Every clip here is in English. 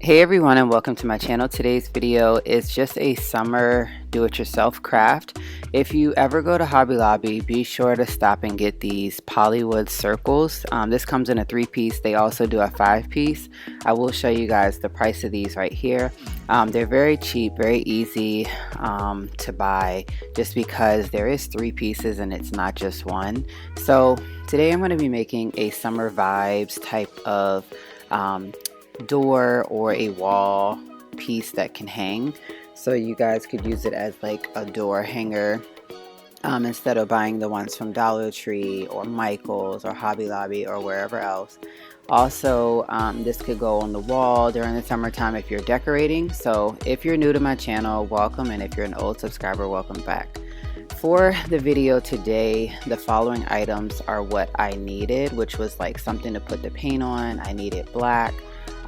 Hey everyone, and welcome to my channel. Today's video is just a summer do-it-yourself craft. If you ever go to Hobby Lobby, be sure to stop and get these Polywood circles. This comes in a 3-piece. They also do a 5-piece. I will show you guys the price of these right here. They're very cheap, very easy to buy, just because there is 3 pieces and it's not just one. So today I'm going to be making a summer vibes type of door or a wall piece that can hang, so you guys could use it as like a door hanger instead of buying the ones from Dollar Tree or Michael's or Hobby Lobby or wherever else. Also, this could go on the wall during the summertime if you're decorating. So if you're new to my channel, welcome, and if you're an old subscriber, welcome back. For the video today, the following items are what I needed, which was like something to put the paint on. I needed black,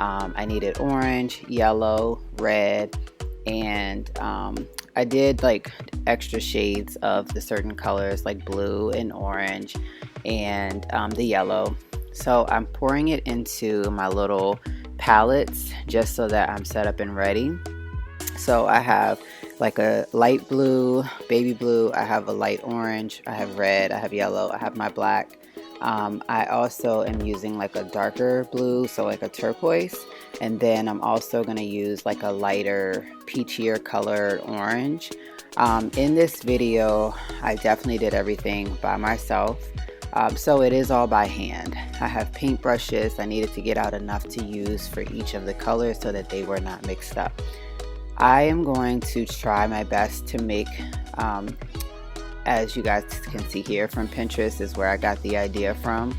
I needed orange, yellow, red, and I did like extra shades of the certain colors like blue and orange and the yellow. So I'm pouring it into my little palettes just so that I'm set up and ready. So I have like a light blue, baby blue, I have a light orange, I have red, I have yellow, I have my black. I also am using like a darker blue, so like a turquoise, and then I'm also going to use like a lighter peachier colored orange. In this video I definitely did everything by myself, so it is all by hand. I have paint brushes. I needed to get out enough to use for each of the colors so that they were not mixed up. I am going to try my best to make, as you guys can see here, from Pinterest is where I got the idea from.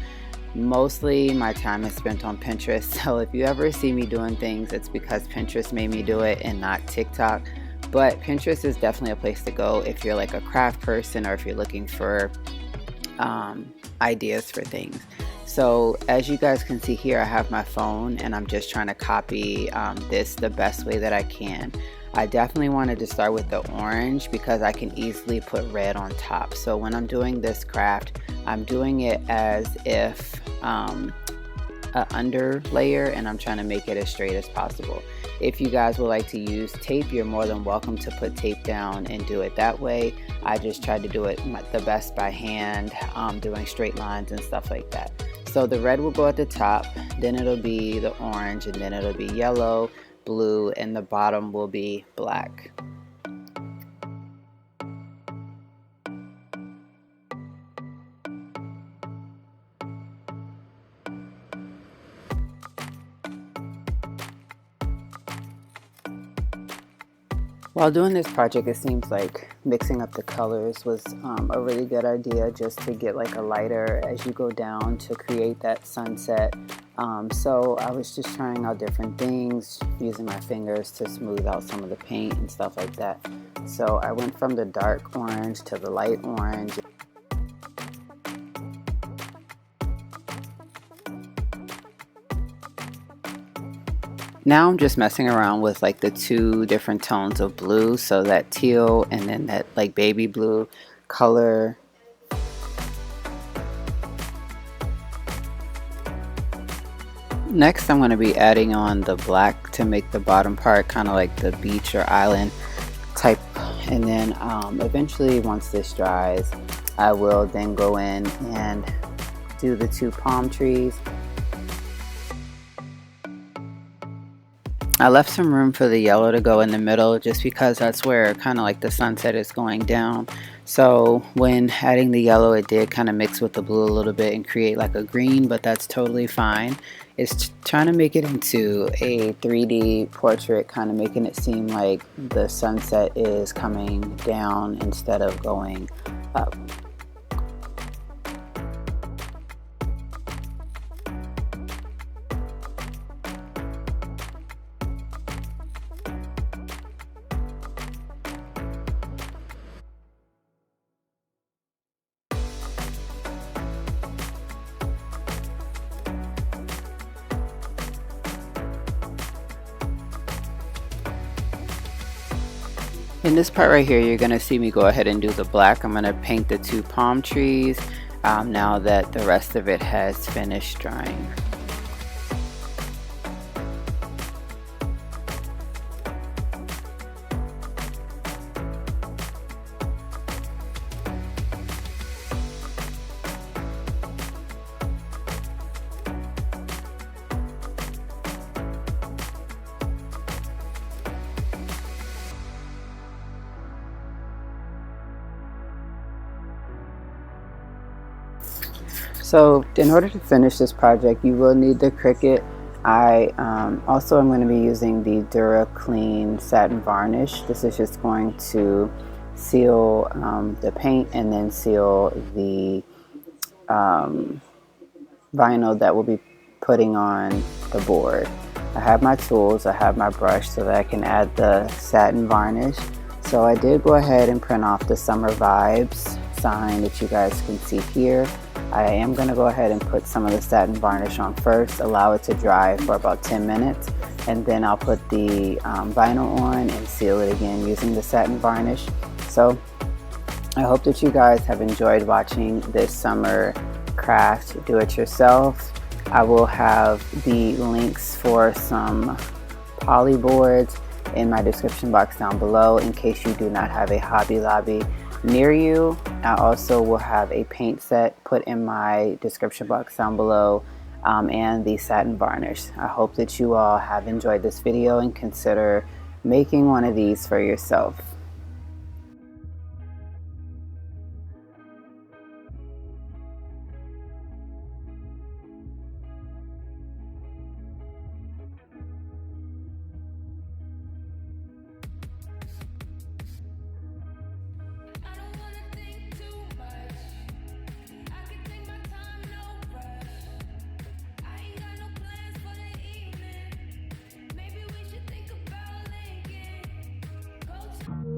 Mostly my time is spent on Pinterest, so if you ever see me doing things, it's because Pinterest made me do it and not TikTok. But Pinterest is definitely a place to go if you're like a craft person or if you're looking for ideas for things. So as you guys can see here, I have my phone and I'm just trying to copy this the best way that I can. I definitely wanted to start with the orange because I can easily put red on top. So when I'm doing this craft, I'm doing it as if an under layer, and I'm trying to make it as straight as possible. If you guys would like to use tape, you're more than welcome to put tape down and do it that way. I just tried to do it the best by hand, doing straight lines and stuff like that. So the red will go at the top, then it'll be the orange, and then it'll be yellow, blue, and the bottom will be black. While doing this project, it seems like mixing up the colors was a really good idea, just to get like a lighter as you go down to create that sunset. So I was just trying out different things, using my fingers to smooth out some of the paint and stuff like that. So I went from the dark orange to the light orange. Now I'm just messing around with like the 2 different tones of blue, so that teal and then that like baby blue color. Next I'm going to be adding on the black to make the bottom part kind of like the beach or island type, and then eventually once this dries I will then go in and do the 2 palm trees. I left some room for the yellow to go in the middle just because that's where kind of like the sunset is going down. So when adding the yellow, it did kind of mix with the blue a little bit and create like a green, but that's totally fine. It's trying to make it into a 3D portrait, kind of making it seem like the sunset is coming down instead of going up. In this part right here, you're going to see me go ahead and do the black. I'm going to paint the 2 palm trees now that the rest of it has finished drying. So in order to finish this project, you will need the Cricut. I also am going to be using the Dura Clean Satin Varnish. This is just going to seal the paint and then seal the vinyl that we'll be putting on the board. I have my tools, I have my brush so that I can add the satin varnish. So I did go ahead and print off the Summer Vibes sign that you guys can see here. I am going to go ahead and put some of the satin varnish on first, allow it to dry for about 10 minutes, and then I'll put the vinyl on and seal it again using the satin varnish. So I hope that you guys have enjoyed watching this summer craft do-it-yourself. I will have the links for some poly boards in my description box down below in case you do not have a Hobby Lobby near you. I also will have a paint set put in my description box down below and the satin varnish. I hope that you all have enjoyed this video and consider making one of these for yourself.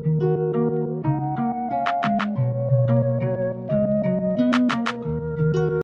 Go to